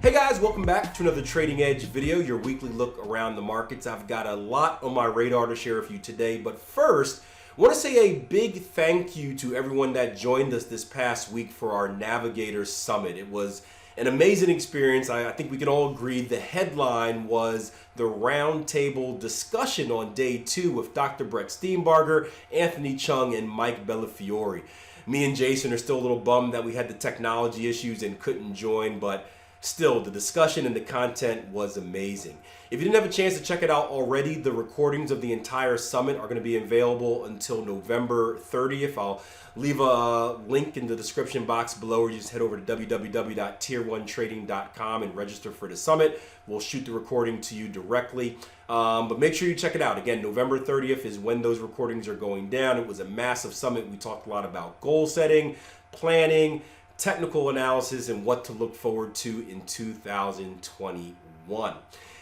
Hey guys, welcome back to another Trading Edge video, your weekly look around the markets. I've got a lot on my radar to share with you today, but first, I want to say a big thank you to everyone that joined us this past week for our Navigators Summit. It was an amazing experience. I think we can all agree the headline was the roundtable discussion on day 2 with Dr. Brett Steenbarger, Anthony Chung, and Mike Bellafiore. Me and Jason are still a little bummed that we had the technology issues and couldn't join, but still, the discussion and the content was amazing. If you didn't have a chance to check it out already, the recordings of the entire summit are going to be available until November 30th. I'll leave a link in the description box below, or you just head over to www.tier1trading.com and register for the summit. We'll shoot the recording to you directly. But make sure you check it out. Again, November 30th is when those recordings are going down. It was a massive summit. We talked a lot about goal setting, planning, technical analysis, and what to look forward to in 2021.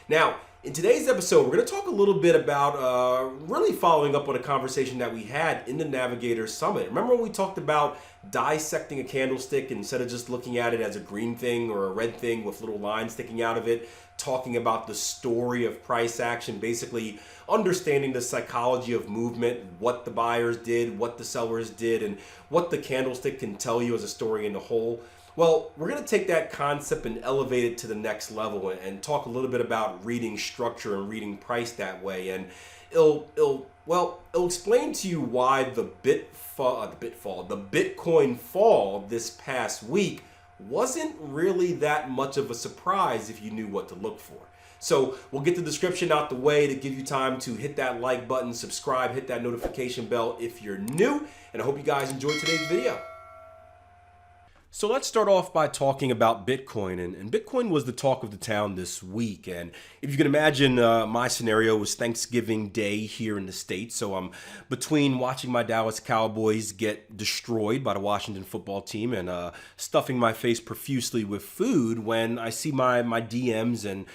Now, in today's episode, we're going to talk a little bit about really following up on a conversation that we had in the Navigators Summit. Remember when we talked about dissecting a candlestick instead of just looking at it as a green thing or a red thing with little lines sticking out of it, talking about the story of price action, basically understanding the psychology of movement, what the buyers did, what the sellers did, and what the candlestick can tell you as a story in the whole. Well, we're going to take that concept and elevate it to the next level and talk a little bit about reading structure and reading price that way. And it'll explain to you why the Bitcoin fall this past week wasn't really that much of a surprise if you knew what to look for. So we'll get the description out the way to give you time to hit that like button, subscribe, hit that notification bell if you're new, and I hope you guys enjoyed today's video. So let's start off by talking about Bitcoin, and Bitcoin was the talk of the town this week. And if you can imagine, my scenario was Thanksgiving Day here in the States. So I'm between watching my Dallas Cowboys get destroyed by the Washington football team and stuffing my face profusely with food when I see my DMs and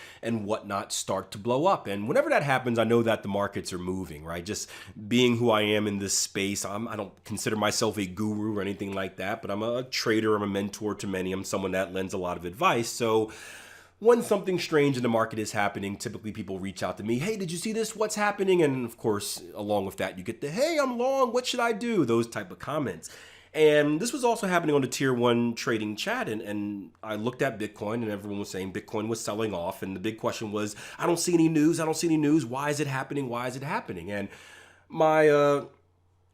whatnot start to blow up. And whenever that happens, I know that the markets are moving, right? Just being who I am in this space, I don't consider myself a guru or anything like that, but I'm a trader, I'm a mentor to many. I'm someone that lends a lot of advice. So when something strange in the market is happening, typically people reach out to me, hey, did you see this? What's happening? And of course, along with that, you get the, hey, I'm long, what should I do? Those type of comments. And this was also happening on the Tier 1 trading chat. And I looked at Bitcoin and everyone was saying Bitcoin was selling off. And the big question was, I don't see any news. I don't see any news. Why is it happening? Why is it happening? And my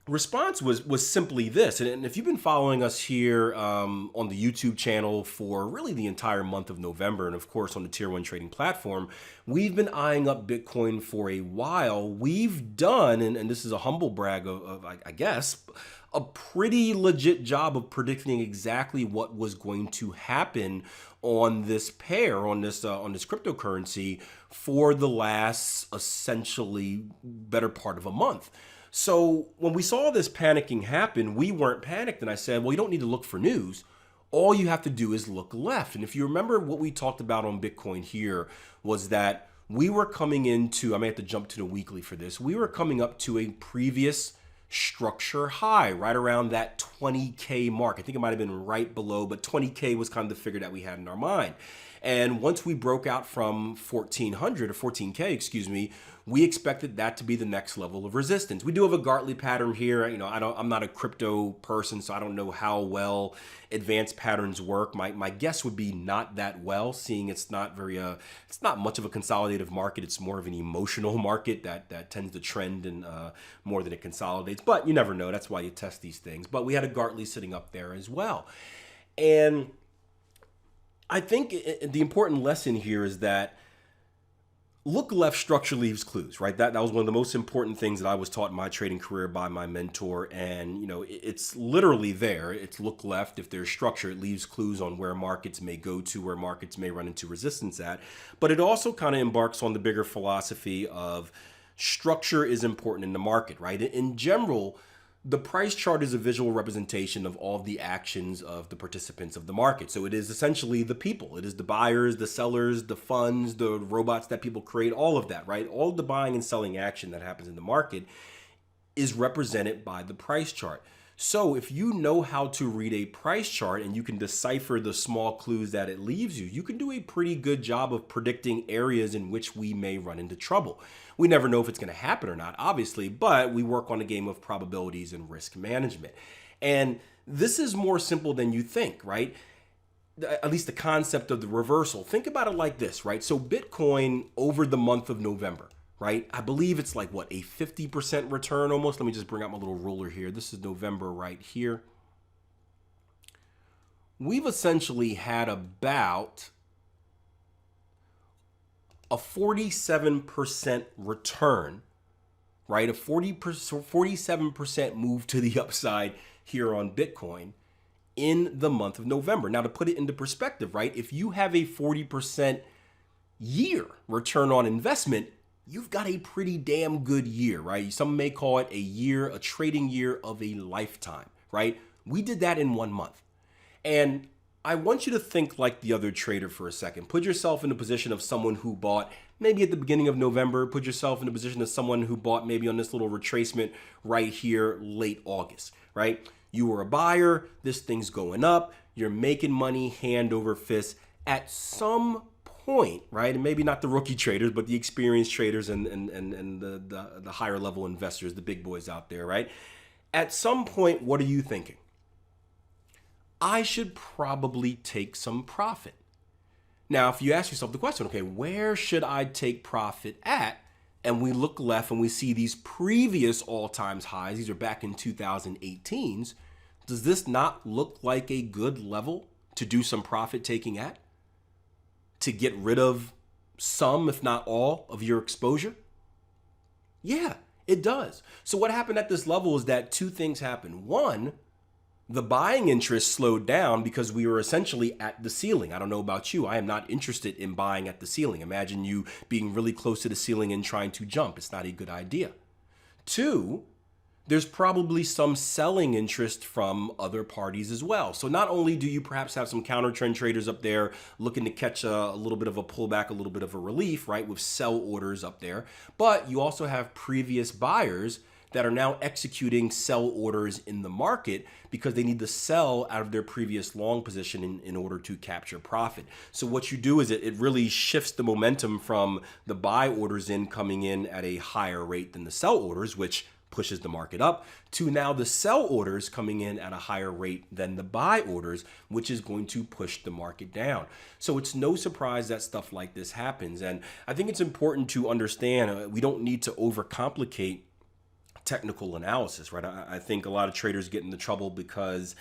response was simply this. And if you've been following us here on the YouTube channel for really the entire month of November, and of course on the Tier 1 trading platform, we've been eyeing up Bitcoin for a while. We've done, and this is a humble brag of I guess, a pretty legit job of predicting exactly what was going to happen on this pair, on this cryptocurrency for the last essentially better part of a month. So when we saw this panicking happen, we weren't panicked. And I said, well, you don't need to look for news. All you have to do is look left. And if you remember what we talked about on Bitcoin here was that we were coming into, I may have to jump to the weekly for this. We were coming up to a previous structure high right around that 20K mark. I think it might have been right below, but 20K was kind of the figure that we had in our mind. And once we broke out from 1400 or 14K, excuse me, we expected that to be the next level of resistance. We do have a Gartley pattern here. You know, I'm not a crypto person, so I don't know how well advanced patterns work. My guess would be not that well, seeing it's not much of a consolidative market. It's more of an emotional market that tends to trend and more than it consolidates. But you never know. That's why you test these things. But we had a Gartley sitting up there as well. And I think the important lesson here is that look left, structure leaves clues, right? That was one of the most important things that I was taught in my trading career by my mentor. And, you know, it's literally there. It's look left. If there's structure, it leaves clues on where markets may go to, where markets may run into resistance at. But it also kind of embarks on the bigger philosophy of structure is important in the market, right? In general, the price chart is a visual representation of all of the actions of the participants of the market. So it is essentially the people. It is the buyers, the sellers, the funds, the robots that people create, all of that, right? All of the buying and selling action that happens in the market is represented by the price chart. So if you know how to read a price chart and you can decipher the small clues that it leaves you, you can do a pretty good job of predicting areas in which we may run into trouble. We never know if it's going to happen or not, obviously, but we work on a game of probabilities and risk management. And this is more simple than you think, right? At least the concept of the reversal. Think about it like this, right? So Bitcoin over the month of November, right? I believe it's like what, a 50% return almost. Let me just bring out my little ruler here. This is November right here. We've essentially had about a 47% return, right? A 47% move to the upside here on Bitcoin in the month of November. Now, to put it into perspective, right? If you have a 40% year return on investment, you've got a pretty damn good year, right? Some may call it a year, a trading year of a lifetime, right? We did that in 1 month. And I want you to think like the other trader for a second. Put yourself in the position of someone who bought maybe at the beginning of November. Put yourself in the position of someone who bought maybe on this little retracement right here, late August, right? You were a buyer, this thing's going up, you're making money hand over fist. At some point, right, and maybe not the rookie traders, but the experienced traders and the higher level investors, the big boys out there, right? At some point, what are you thinking? I should probably take some profit. Now, if you ask yourself the question, okay, where should I take profit at? And we look left and we see these previous all-time highs. These are back in 2018s. Does this not look like a good level to do some profit taking at? To get rid of some, if not all, of your exposure? Yeah, it does. So what happened at this level is that two things happened. One, the buying interest slowed down because we were essentially at the ceiling. I don't know about you. I am not interested in buying at the ceiling. Imagine you being really close to the ceiling and trying to jump. It's not a good idea. Two, there's probably some selling interest from other parties as well. So not only do you perhaps have some counter trend traders up there looking to catch a little bit of a pullback, a little bit of a relief, right, with sell orders up there, but you also have previous buyers that are now executing sell orders in the market because they need to sell out of their previous long position in order to capture profit. So what you do is it really shifts the momentum from the buy orders coming in at a higher rate than the sell orders, which pushes the market up, to now the sell orders coming in at a higher rate than the buy orders, which is going to push the market down. So it's no surprise that stuff like this happens. And I think it's important to understand we don't need to overcomplicate technical analysis, right? I think a lot of traders get into trouble because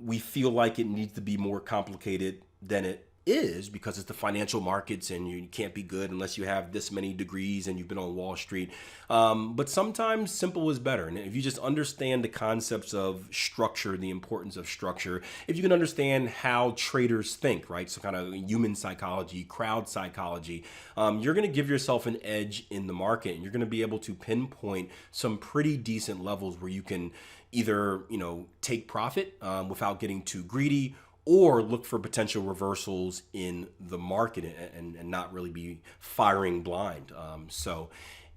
we feel like it needs to be more complicated than it is because it's the financial markets and you can't be good unless you have this many degrees and you've been on Wall Street. But sometimes simple is better. And if you just understand the concepts of structure, the importance of structure, if you can understand how traders think, right? So kind of human psychology, crowd psychology, you're going to give yourself an edge in the market and you're going to be able to pinpoint some pretty decent levels where you can either, take profit without getting too greedy, or look for potential reversals in the market and not really be firing blind. So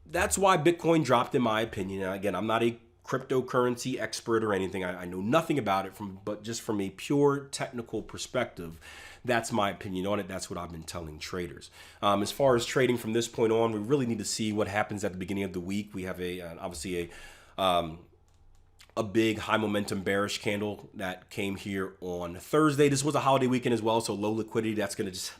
that's why Bitcoin dropped, in my opinion. And again, I'm not a cryptocurrency expert or anything. I know nothing about it, but just from a pure technical perspective, that's my opinion on it. That's what I've been telling traders. As far as trading from this point on, we really need to see what happens at the beginning of the week. We have obviously a big high momentum bearish candle that came here on Thursday. This was a holiday weekend as well, so low liquidity, that's going to just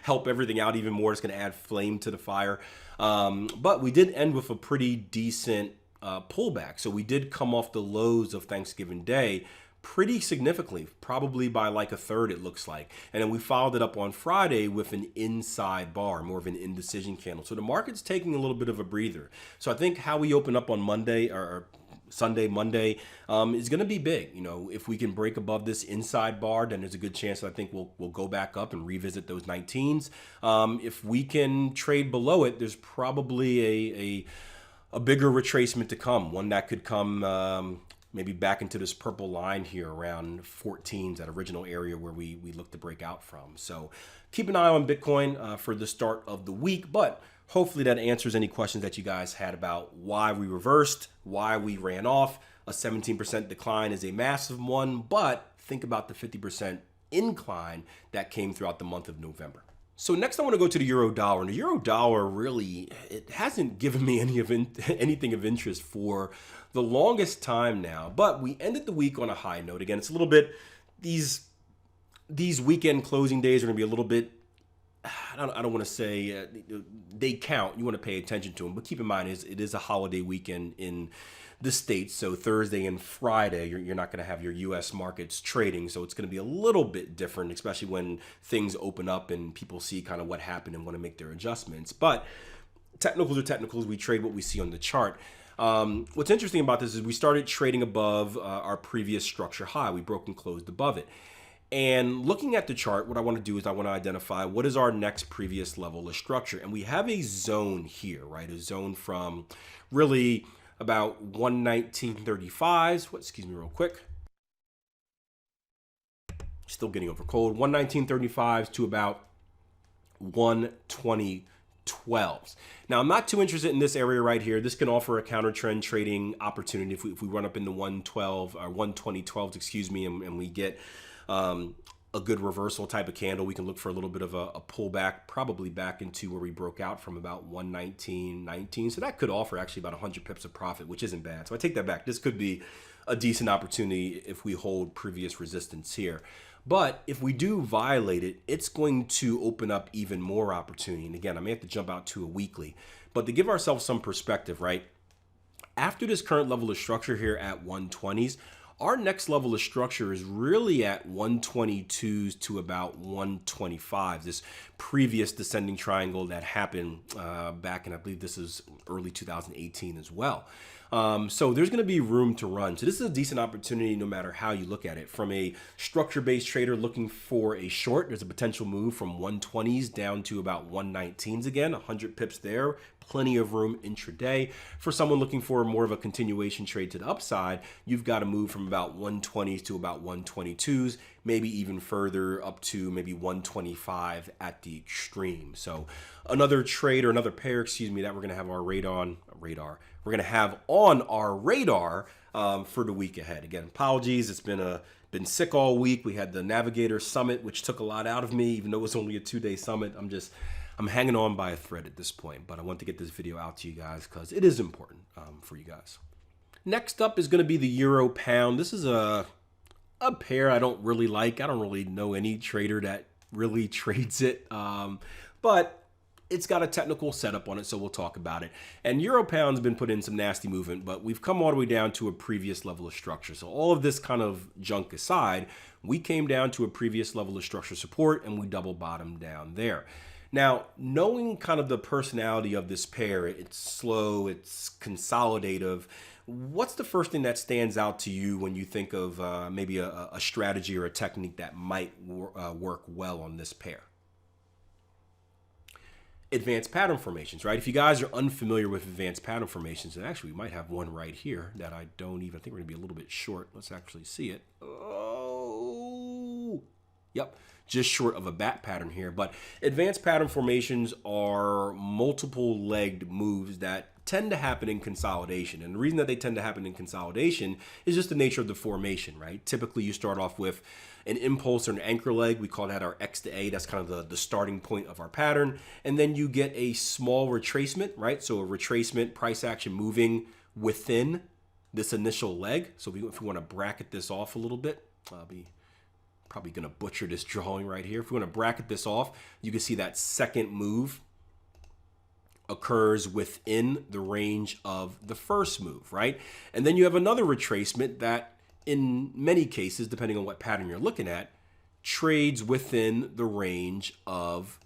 help everything out even more. It's going to add flame to the fire. But we did end with a pretty decent pullback. So we did come off the lows of Thanksgiving Day pretty significantly, probably by like a third, it looks like. And then we followed it up on Friday with an inside bar, more of an indecision candle. So the market's taking a little bit of a breather. So I think how we open up on Monday or Sunday, Monday, is going to be big. If we can break above this inside bar, then there's a good chance that I think we'll go back up and revisit those 19s. If we can trade below it, there's probably a bigger retracement to come. One that could come maybe back into this purple line here around 14s, that original area where we look to break out from. So keep an eye on Bitcoin for the start of the week, but hopefully that answers any questions that you guys had about why we reversed, why we ran off. a 17% decline is a massive one, but think about the 50% incline that came throughout the month of November. So next I want to go to the euro dollar. And the euro dollar really, it hasn't given me anything of interest for the longest time now, but we ended the week on a high note. Again, it's a little bit, these weekend closing days are going to be a little bit, I don't want to say they count. You want to pay attention to them, but keep in mind it is a holiday weekend in the States. So Thursday and Friday, you're not going to have your U.S. markets trading. So it's going to be a little bit different, especially when things open up and people see kind of what happened and want to make their adjustments. But technicals are technicals. We trade what we see on the chart. What's interesting about this is we started trading above our previous structure high. We broke and closed above it. And looking at the chart, what I want to do is I want to identify what is our next previous level of structure. And we have a zone here, right? A zone from really about 119.35s. Excuse me real quick. Still getting over cold. 119.35s to about 120.12s. Now, I'm not too interested in this area right here. This can offer a counter trend trading opportunity if we run up in the 112 or 120.12s, excuse me, and we get a good reversal type of candle. We can look for a little bit of a pullback, probably back into where we broke out from about 119.19. So that could offer actually about 100 pips of profit, which isn't bad. So I take that back. This could be a decent opportunity if we hold previous resistance here. But if we do violate it, it's going to open up even more opportunity. And again, I may have to jump out to a weekly, but to give ourselves some perspective, right? After this current level of structure here at 120s, our next level of structure is really at 122s to about 125s, this previous descending triangle that happened back in, I believe this is early 2018 as well. So there's going to be room to run. So this is a decent opportunity no matter how you look at it. From a structure-based trader looking for a short, there's a potential move from 120s down to about 119s again, 100 pips there. Plenty of room intraday. For someone looking for more of a continuation trade to the upside, you've got to move from about 120s to about 122s, maybe even further up to maybe 125 at the extreme. So another trade or another pair, excuse me, that we're going to have we're going to have on our radar for the week ahead. Again, apologies. It's been sick all week. We had the Navigators Summit, which took a lot out of me, even though it was only a 2-day summit. I'm hanging on by a thread at this point, but I want to get this video out to you guys because it is important for you guys. Next up is going to be the euro pound. This is a pair I don't really like. I don't really know any trader that really trades it, but it's got a technical setup on it, so we'll talk about it. And euro pound's been put in some nasty movement, but we've come all the way down to a previous level of structure. So all of this kind of junk aside, we came down to a previous level of structure support and we double bottomed down there. Now, knowing kind of the personality of this pair, it's slow, it's consolidative. What's the first thing that stands out to you when you think of maybe a strategy or a technique that might work well on this pair? Advanced pattern formations, right? If you guys are unfamiliar with advanced pattern formations, and actually we might have one right here that I don't even think we're gonna be a little bit short. Let's actually see it. Oh, yep. Just short of a bat pattern here, but advanced pattern formations are multiple legged moves that tend to happen in consolidation. And the reason that they tend to happen in consolidation is just the nature of the formation, right? Typically you start off with an impulse or an anchor leg. We call that our X to A. That's kind of the starting point of our pattern. And then you get a small retracement, right? So a retracement, price action moving within this initial leg. So if we want to bracket this off a little bit, I'll be probably going to butcher this drawing right here. If we want to bracket this off, you can see that second move occurs within the range of the first move, right? And then you have another retracement that in many cases, depending on what pattern you're looking at, trades within the range of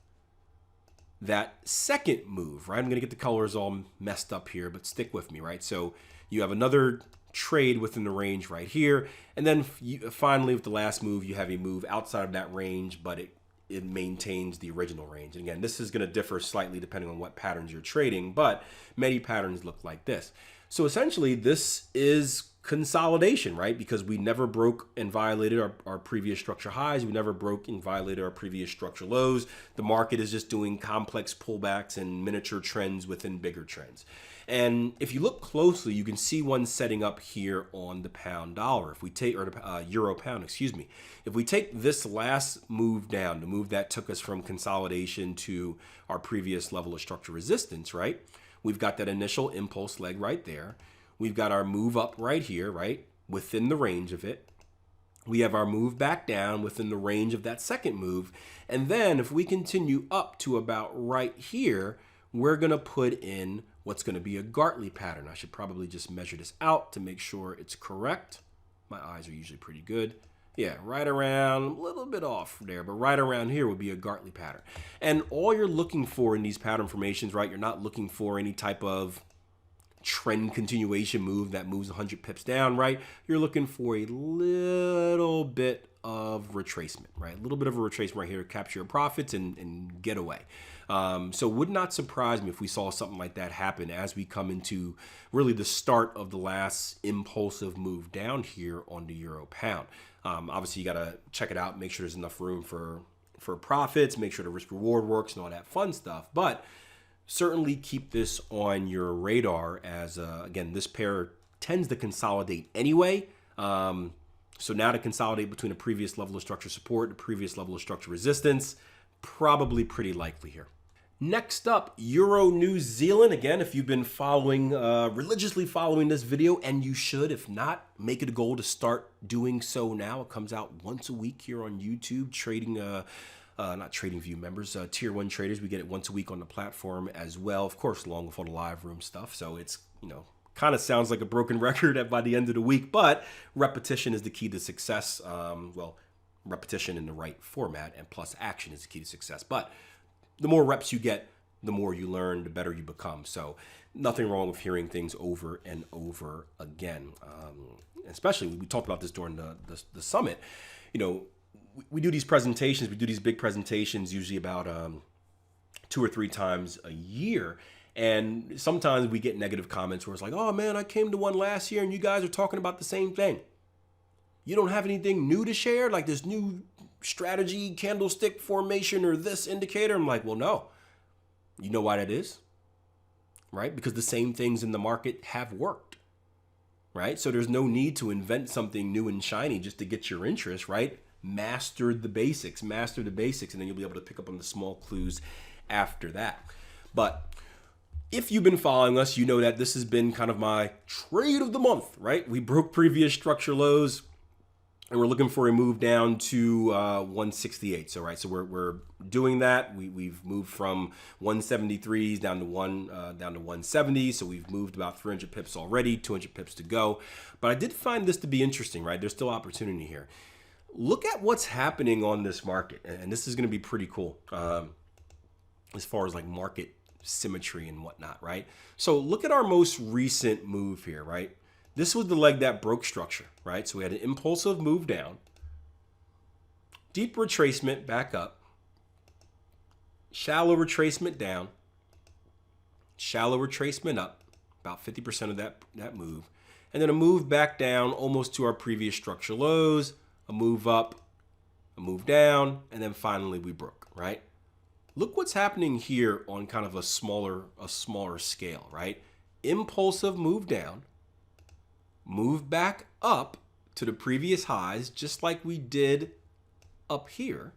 that second move, right? I'm going to get the colors all messed up here, but stick with me, right? So you have another trade within the range right here. And then finally, with the last move, you have a move outside of that range, but it maintains the original range. And again, this is going to differ slightly depending on what patterns you're trading, but many patterns look like this. So essentially, this is consolidation, right? Because we never broke and violated our previous structure highs. We never broke and violated our previous structure lows. The market is just doing complex pullbacks and miniature trends within bigger trends. And if you look closely, you can see one setting up here on the pound dollar. If we take, or the euro pound, excuse me. If we take this last move down, the move that took us from consolidation to our previous level of structure resistance, right? We've got that initial impulse leg right there. We've got our move up right here, right? Within the range of it. We have our move back down within the range of that second move. And then if we continue up to about right here, we're going to put in what's going to be a Gartley pattern. I should probably just measure this out to make sure it's correct. My eyes are usually pretty good. Yeah, right around, a little bit off there, but right around here would be a Gartley pattern. And all you're looking for in these pattern formations, right, you're not looking for any type of trend continuation move that moves 100 pips down, right? You're looking for a little bit of retracement, right? A little bit of a retracement right here to capture your profits and get away. So would not surprise me if we saw something like that happen as we come into really the start of the last impulsive move down here on the euro pound. Obviously, you got to check it out, make sure there's enough room for profits, make sure the risk reward works and all that fun stuff. But certainly keep this on your radar as, again, this pair tends to consolidate anyway. So now to consolidate between a previous level of structure support, the previous level of structure resistance, probably pretty likely here. Next up, Euro New Zealand. Again, if you've been following, religiously following this video, and you should, if not, make it a goal to start doing so now. It comes out once a week here on YouTube, trading, not TradingView members, Tier 1 traders. We get it once a week on the platform as well. Of course, along with all the live room stuff. So it's, kind of sounds like a broken record by the end of the week, but repetition is the key to success. Well, repetition in the right format and plus action is the key to success. But the more reps you get, the more you learn, the better you become. So nothing wrong with hearing things over and over again. Especially, we talked about this during the summit. We do these presentations, we do these big presentations usually about 2 or 3 times a year. And sometimes we get negative comments where it's like, oh man, I came to one last year and you guys are talking about the same thing. You don't have anything new to share, like this new strategy, candlestick formation, or this indicator? I'm like, well, no. You know why that is? Right? Because the same things in the market have worked. Right? So there's no need to invent something new and shiny just to get your interest, right? Master the basics, and then you'll be able to pick up on the small clues after that. But if you've been following us, you know that this has been kind of my trade of the month, right? We broke previous structure lows, and we're looking for a move down to 168. So we're doing that. We've moved from 173s down to 170. So we've moved about 300 pips already, 200 pips to go. But I did find this to be interesting, right? There's still opportunity here. Look at what's happening on this market, and this is going to be pretty cool as far as like market symmetry and whatnot, right? So look at our most recent move here, right? This was the leg that broke structure, right? So we had an impulsive move down, deep retracement back up, shallow retracement down, shallow retracement up, about 50% of that move, and then a move back down almost to our previous structure lows, a move up, a move down, and then finally we broke, right? Look what's happening here on kind of a smaller scale, right? Impulsive move down, move back up to the previous highs, just like we did up here.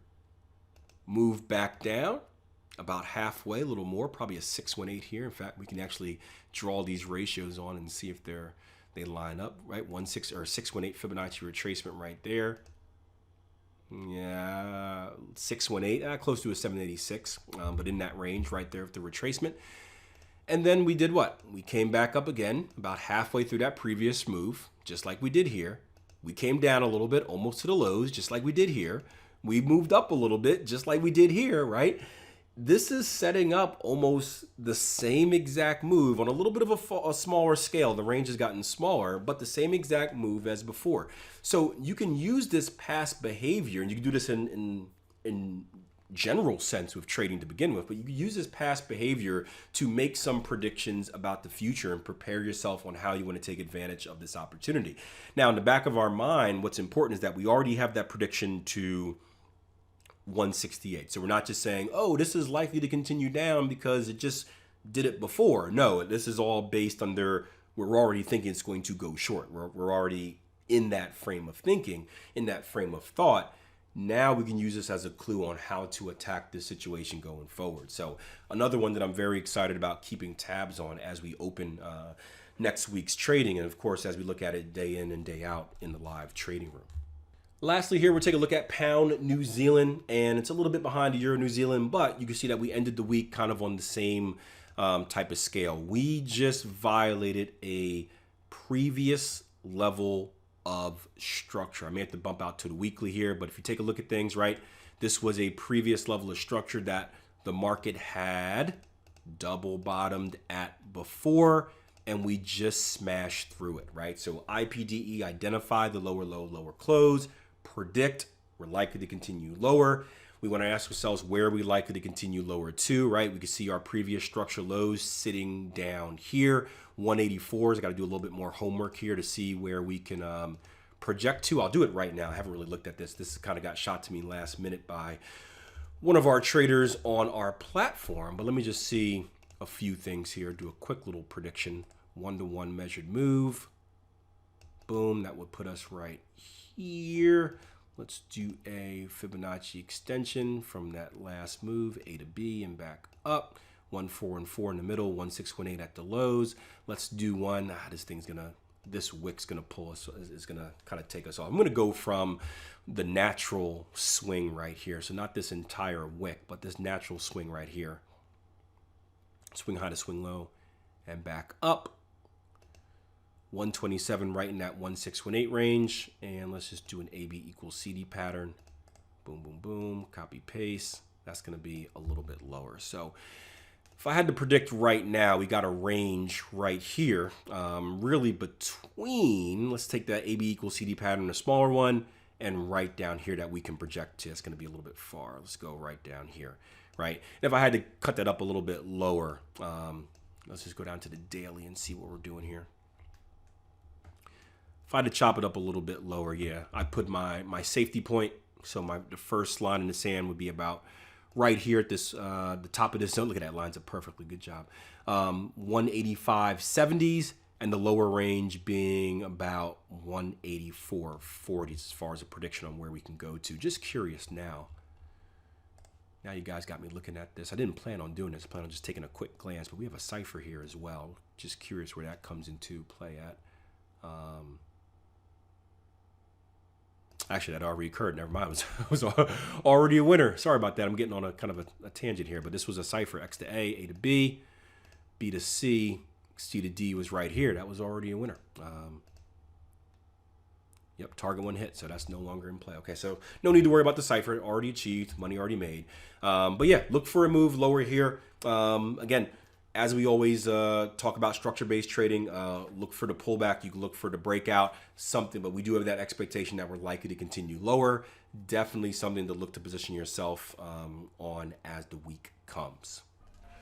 Move back down about halfway, a little more, probably a 618 here. In fact, we can actually draw these ratios on and see if they line up, right? 618 Fibonacci retracement right there. Yeah, 618, close to a 786, but in that range right there with the retracement. And then we did what? We came back up again about halfway through that previous move, just like we did here. We came down a little bit, almost to the lows, just like we did here. We moved up a little bit, just like we did here, right? This is setting up almost the same exact move on a little bit of a smaller scale. The range has gotten smaller, but the same exact move as before. So you can use this past behavior, and you can do this in general sense with trading to begin with, but you can use this past behavior to make some predictions about the future and prepare yourself on how you want to take advantage of this opportunity. Now, in the back of our mind, what's important is that we already have that prediction to 168. So we're not just saying, oh, this is likely to continue down because it just did it before. No, this is all based on we're already thinking it's going to go short. We're already in that frame of thinking, in that frame of thought. Now we can use this as a clue on how to attack this situation going forward. So another one that I'm very excited about keeping tabs on as we open next week's trading, and of course as we look at it day in and day out in the live trading room. Lastly here, we'll take a look at pound New Zealand, and it's a little bit behind the euro New Zealand, but you can see that we ended the week kind of on the same type of scale. We just violated a previous level of structure. I may have to bump out to the weekly here, but if you take a look at things, right, this was a previous level of structure that the market had double bottomed at before, and we just smashed through it, right? So IPDE, identify the lower low, lower close, predict we're likely to continue lower. We want to ask ourselves, where are we likely to continue lower to, right? We can see our previous structure lows sitting down here. 184s, I got to do a little bit more homework here to see where we can project to. I'll do it right now. I haven't really looked at this. This kind of got shot to me last minute by one of our traders on our platform. But let me just see a few things here. Do a quick little prediction. 1-to-1 measured move. Boom, that would put us right here. Let's do a Fibonacci extension from that last move, A to B and back up. 1, 4, and 4 in the middle, 1, 6, 1, 8 at the lows. Let's do one. This wick's gonna pull us, is gonna kind of take us off. I'm gonna go from the natural swing right here. So not this entire wick, but this natural swing right here. Swing high to swing low and back up. 127 right in that 1618 range, and let's just do an AB equals CD pattern. Boom, boom, boom, copy paste. That's going to be a little bit lower. So if I had to predict right now, we got a range right here, really between, let's take that AB equals CD pattern, a smaller one, and right down here that we can project to. It's going to be a little bit far. Let's go right down here, right? And if I had to cut that up a little bit lower, let's just go down to the daily and see what we're doing here. If I had to chop it up a little bit lower, yeah, I put my safety point. So the first line in the sand would be about right here at this the top of this zone. Look at that, lines up perfectly. Good job. 185.70s, and the lower range being about 184.40 as far as a prediction on where we can go to. Just curious now. Now you guys got me looking at this. I didn't plan on doing this. I plan on just taking a quick glance, but we have a cipher here as well. Just curious where that comes into play at. Actually, that already occurred. Never mind. It was already a winner. Sorry about that. I'm getting on a kind of a tangent here, but this was a cipher. X to A, A to B, B to C, C to D was right here. That was already a winner. Yep, target one hit, so that's no longer in play. Okay, so no need to worry about the cipher. Already achieved, money already made. But yeah, look for a move lower here. Again, as we always talk about structure-based trading, look for the pullback. You can look for the breakout, something, but we do have that expectation that we're likely to continue lower. Definitely something to look to position yourself on as the week comes.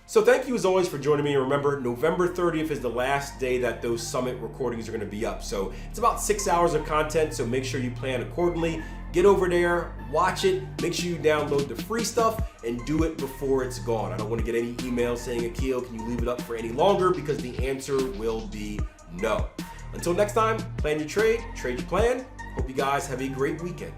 So thank you as always for joining me. Remember, November 30th is the last day that those summit recordings are going to be up. So it's about 6 hours of content, so make sure you plan accordingly. Get over there, watch it, make sure you download the free stuff, and do it before it's gone. I don't want to get any emails saying, Akil, can you leave it up for any longer? Because the answer will be no. Until next time, plan your trade your plan. Hope you guys have a great weekend.